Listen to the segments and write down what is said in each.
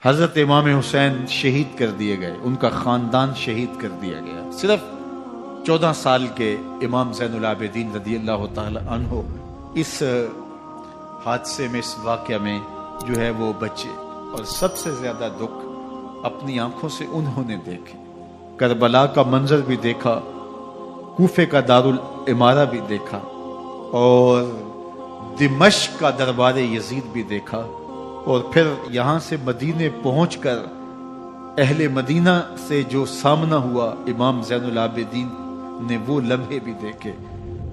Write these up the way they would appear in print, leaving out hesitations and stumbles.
حضرت امام حسین شہید کر دیے گئے، ان کا خاندان شہید کر دیا گیا۔ صرف 14 سال کے امام زین العابدین رضی اللہ تعالی عنہ اس حادثے میں، اس واقعہ میں جو ہے وہ بچے، اور سب سے زیادہ دکھ اپنی آنکھوں سے انہوں نے دیکھے۔ کربلا کا منظر بھی دیکھا، کوفے کا دارالامارہ بھی دیکھا، اور دمشق کا دربار یزید بھی دیکھا، اور پھر یہاں سے مدینے پہنچ کر اہل مدینہ سے جو سامنا ہوا امام زین العابدین نے وہ لمحے بھی دیکھے۔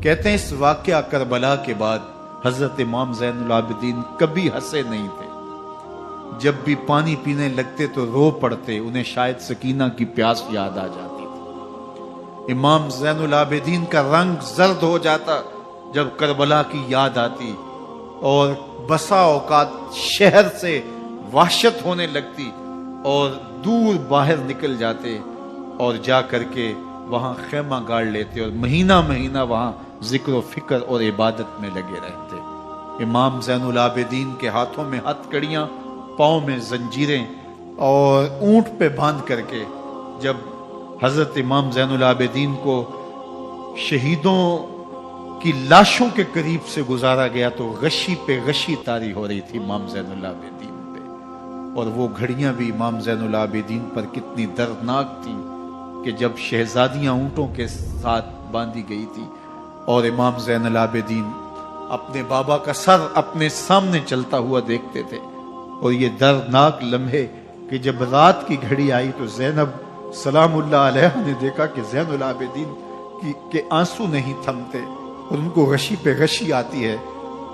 کہتے ہیں اس واقعہ کربلا کے بعد حضرت امام زین العابدین کبھی ہنسے نہیں تھے۔ جب بھی پانی پینے لگتے تو رو پڑتے، انہیں شاید سکینہ کی پیاس یاد آ جاتی تھی۔ امام زین العابدین کا رنگ زرد ہو جاتا جب کربلا کی یاد آتی، اور بسا اوقات شہر سے وحشت ہونے لگتی، اور دور باہر نکل جاتے اور جا کر کے وہاں خیمہ گاڑ لیتے، اور مہینہ مہینہ وہاں ذکر و فکر اور عبادت میں لگے رہتے۔ امام زین العابدین کے ہاتھوں میں ہتھ کڑیاں، پاؤں میں زنجیریں، اور اونٹ پہ باندھ کر کے جب حضرت امام زین العابدین کو شہیدوں کی لاشوں کے قریب سے گزارا گیا تو غشی پہ غشی طاری ہو رہی تھی امام زین العابدین پہ، اور وہ گھڑیاں بھی امام زین العابدین پر کتنی دردناک تھیں کہ جب شہزادیاں اونٹوں کے ساتھ باندھی گئی تھی اور امام زین العابدین اپنے بابا کا سر اپنے سامنے چلتا ہوا دیکھتے تھے، اور یہ دردناک لمحے کہ جب رات کی گھڑی آئی تو زینب سلام اللہ علیہ نے دیکھا کہ زین العابدین کے آنسو نہیں تھمتے اور ان کو غشی پہ غشی آتی ہے،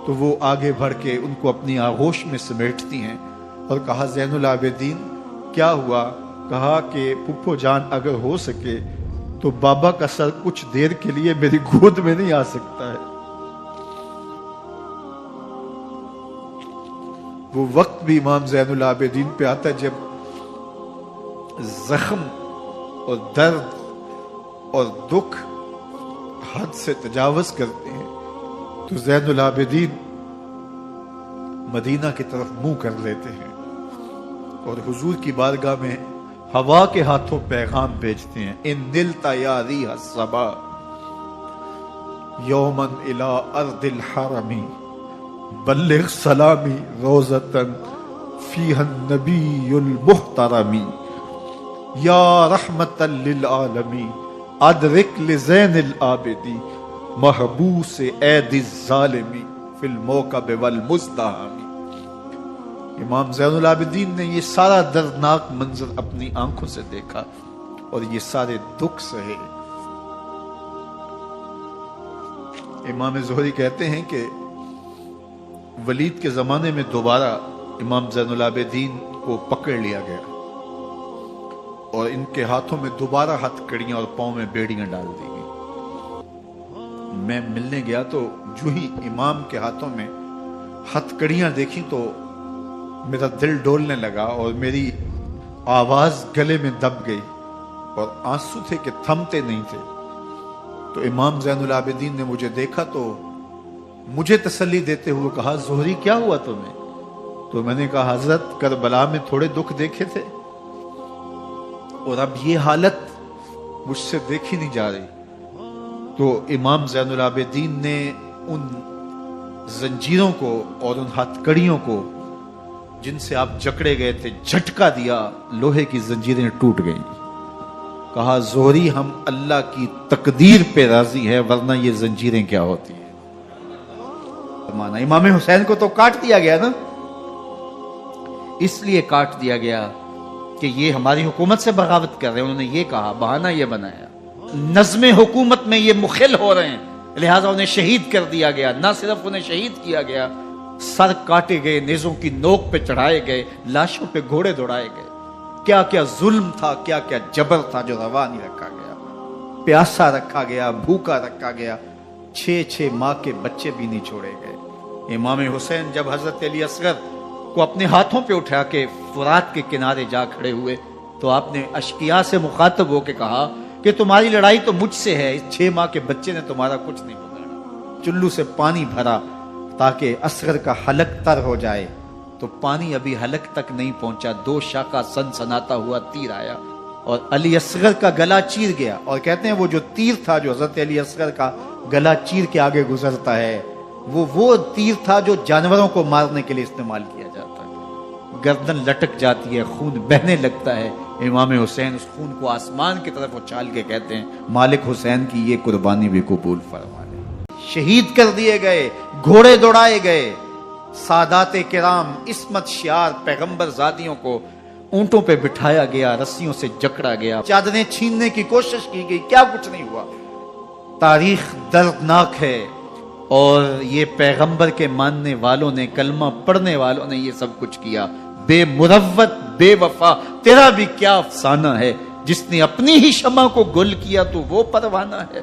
تو وہ آگے بڑھ کے ان کو اپنی آغوش میں سمیٹتی ہیں اور کہا زین العابدین کیا ہوا؟ کہا کہ پھپھو جان اگر ہو سکے تو بابا کا سر کچھ دیر کے لیے میری گود میں نہیں آ سکتا ہے۔ وہ وقت بھی امام زین العابدین پہ آتا ہے جب زخم اور درد اور دکھ حد سے تجاوز کرتے ہیں تو زین العابدین مدینہ کی طرف منہ کر لیتے ہیں اور حضور کی بارگاہ میں ہوا کے ہاتھوں پیغام بھیجتے ہیں، ان نلت یا ریح الصبا یوما الی ارض الحرم بلغ سلامی روزتن فیہا النبی المحترم یا رحمتا للعالمین ادرک لزین العابدی محبوس عید الظالمی فی الموکب والمزدحم۔ امام زین العابدین نے یہ سارا دردناک منظر اپنی آنکھوں سے دیکھا اور یہ سارے دکھ سہے۔ امام زہری کہتے ہیں کہ ولید کے زمانے میں دوبارہ امام زین العابدین کو پکڑ لیا گیا اور ان کے ہاتھوں میں دوبارہ ہتھ کڑیاں اور پاؤں میں بیڑیاں ڈال دی گئی۔ میں ملنے گیا تو جو ہی امام کے ہاتھوں میں ہتھ کڑیاں دیکھی تو میرا دل ڈولنے لگا اور میری آواز گلے میں دب گئی اور آنسو تھے کہ تھمتے نہیں تھے۔ تو امام زین العابدین نے مجھے دیکھا تو مجھے تسلی دیتے ہوئے کہا زہری کیا ہوا تمہیں؟ تو میں نے کہا حضرت کربلا میں تھوڑے دکھ دیکھے تھے اور اب یہ حالت مجھ سے دیکھی نہیں جا رہی۔ تو امام زین العابدین نے ان زنجیروں کو اور ان ہتھ کڑیوں کو جن سے آپ جکڑے گئے تھے جھٹکا دیا، لوہے کی زنجیریں ٹوٹ گئیں۔ کہا زہری ہم اللہ کی تقدیر پہ راضی ہے ورنہ یہ زنجیریں کیا ہوتی ہیں۔ امام حسین کو تو کاٹ دیا گیا نا، اس لیے کاٹ دیا گیا کہ یہ ہماری حکومت سے بغاوت کر رہے ہیں، انہوں نے یہ کہا، بہانہ یہ بنایا، نظم حکومت میں یہ مخل ہو رہے ہیں، لہٰذا انہیں شہید کر دیا گیا۔ نہ صرف انہیں شہید کیا گیا، سر کاٹے گئے، نیزوں کی نوک پہ چڑھائے گئے، لاشوں پہ گھوڑے دوڑائے گئے۔ کیا کیا ظلم تھا، کیا کیا جبر تھا جو روا نہیں رکھا گیا۔ پیاسا رکھا گیا، بھوکا رکھا گیا، 6 ماہ کے بچے بھی نہیں چھوڑے گئے۔ امام حسین جب حضرت علی اصغر کو اپنے ہاتھوں پہ اٹھا کے فرات کے کنارے جا کھڑے ہوئے تو آپ نے اشقیاء سے مخاطب ہو کے کہا کہ تمہاری لڑائی تو مجھ سے ہے، اس 6 ماہ کے بچے نے تمہارا کچھ نہیں بگاڑا۔ چلو سے پانی بھرا تاکہ اصغر کا حلق تر ہو جائے تو پانی ابھی حلق تک نہیں پہنچا، 2 شاخہ سنسناتا ہوا تیر آیا اور علی اصغر کا گلا چیر گیا. اور کہتے ہیں وہ جو تیر تھا جو حضرت علی اصغر کا گلا چیر کے آگے گزرتا ہے، وہ تیر تھا جو جانوروں کو مارنے کے لیے استعمال کیا جاتا ہے. گردن لٹک جاتی ہے، خون بہنے لگتا ہے. امام حسین اس خون کو آسمان کی طرف اچھال کے کہتے ہیں مالک حسین کی یہ قربانی بھی قبول فرما لے. شہید کر دیے گئے، گھوڑے دوڑائے گئے. سادات کرام عصمت شیار پیغمبر زادیوں کو اونٹوں پہ بٹھایا گیا، رسیوں سے جکڑا گیا، چادریں چھیننے کی کوشش کی گئی، کیا کچھ نہیں ہوا. تاریخ دردناک ہے اور یہ پیغمبر کے ماننے والوں نے، کلمہ پڑھنے والوں نے یہ سب کچھ کیا. بے مروت، بے وفا، تیرا بھی کیا افسانہ ہے. جس نے اپنی ہی شمع کو گل کیا تو وہ پروانہ ہے.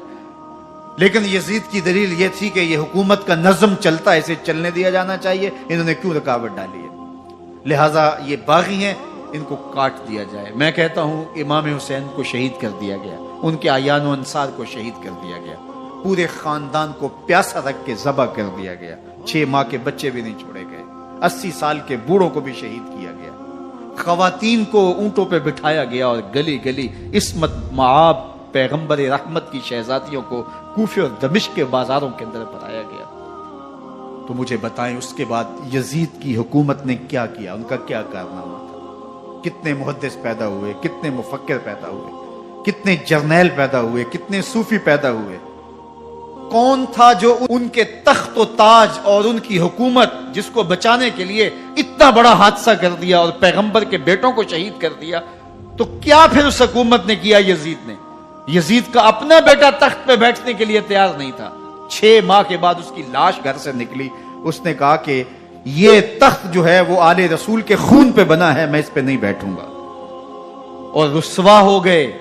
لیکن یزید کی دلیل یہ تھی کہ یہ حکومت کا نظم چلتا ہے، اسے چلنے دیا جانا چاہیے. انہوں نے کیوں رکاوٹ ڈالی ہے؟ لہٰذا یہ باغی ہیں، ان کو کاٹ دیا جائے. میں کہتا ہوں امام حسین کو شہید کر دیا گیا، ان کے اعیان و انصار کو شہید کر دیا گیا، پورے خاندان کو پیاسا رکھ کے ذبح کر دیا گیا. 6 ماہ کے بچے بھی نہیں چھوڑے گئے، 80 سال کے بوڑھوں کو بھی شہید کیا گیا. خواتین کو اونٹوں پہ بٹھایا گیا اور گلی گلی عصمت معاب پیغمبر رحمت کی شہزادیوں کو کوفے اور دمشق کے بازاروں کے اندر بھرایا گیا. تو مجھے بتائیں اس کے بعد یزید کی حکومت نے کیا کیا، ان کا کیا کارنامہ تھا؟ کتنے محدث پیدا ہوئے، کتنے مفکر پیدا ہوئے، کتنے جرنیل پیدا ہوئے، کتنے صوفی پیدا ہوئے. کون تھا جو ان کے تخت و تاج اور ان کی حکومت جس کو بچانے کے لیے اتنا بڑا حادثہ کر دیا اور پیغمبر کے بیٹوں کو شہید کر دیا؟ تو کیا پھر اس حکومت نے کیا؟ یزید نے، یزید کا اپنا بیٹا تخت پہ بیٹھنے کے لیے تیار نہیں تھا. 6 ماہ کے بعد اس کی لاش گھر سے نکلی. اس نے کہا کہ یہ تخت جو ہے وہ آل رسول کے خون پہ بنا ہے، میں اس پہ نہیں بیٹھوں گا. اور رسوا ہو گئے.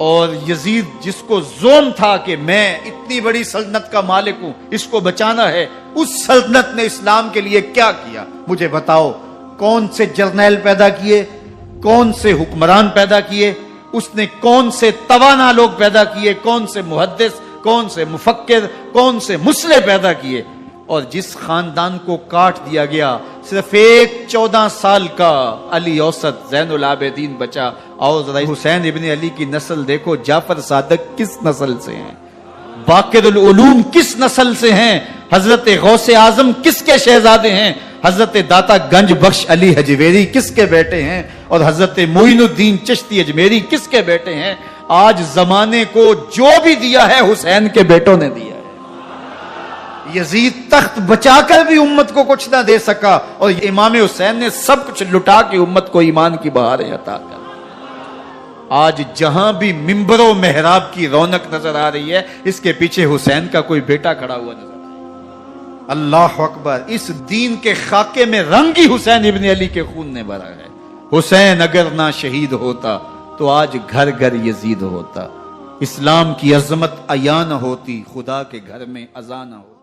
اور یزید جس کو زوم تھا کہ میں اتنی بڑی سلطنت کا مالک ہوں، اس کو بچانا ہے، اس سلطنت نے اسلام کے لیے کیا کیا؟ مجھے بتاؤ. کون سے جرنیل پیدا کیے، کون سے حکمران پیدا کیے، اس نے کون سے توانا لوگ پیدا کیے، کون سے محدث، کون سے مفکر، کون سے مسلح پیدا کیے. اور جس خاندان کو کاٹ دیا گیا، صرف ایک 14 سال کا علی اوسط زین العابدین بچا. اور ذرا حسین ابن علی کی نسل دیکھو، جعفر صادق کس نسل سے ہیں، باقر العلوم کس نسل سے ہیں، حضرت غوث اعظم کس کے شہزادے ہیں، حضرت داتا گنج بخش علی حجویری کس کے بیٹے ہیں، اور حضرت معین الدین چشتی اجمیری کس کے بیٹے ہیں. آج زمانے کو جو بھی دیا ہے حسین کے بیٹوں نے دیا ہے. یزید تخت بچا کر بھی امت کو کچھ نہ دے سکا، اور امام حسین نے سب کچھ لٹا کے امت کو ایمان کی بہاریں عطا کر. آج جہاں بھی ممبر و محراب کی رونق نظر آ رہی ہے، اس کے پیچھے حسین کا کوئی بیٹا کھڑا ہوا نظر آ رہا ہے. اللہ اکبر. اس دین کے خاکے میں رنگ ہی حسین ابن علی کے خون نے بھرا ہے. حسین اگر نہ شہید ہوتا تو آج گھر گھر یزید ہوتا. اسلام کی عظمت عیاں نہ ہوتی، خدا کے گھر میں اذان نہ ہوتی.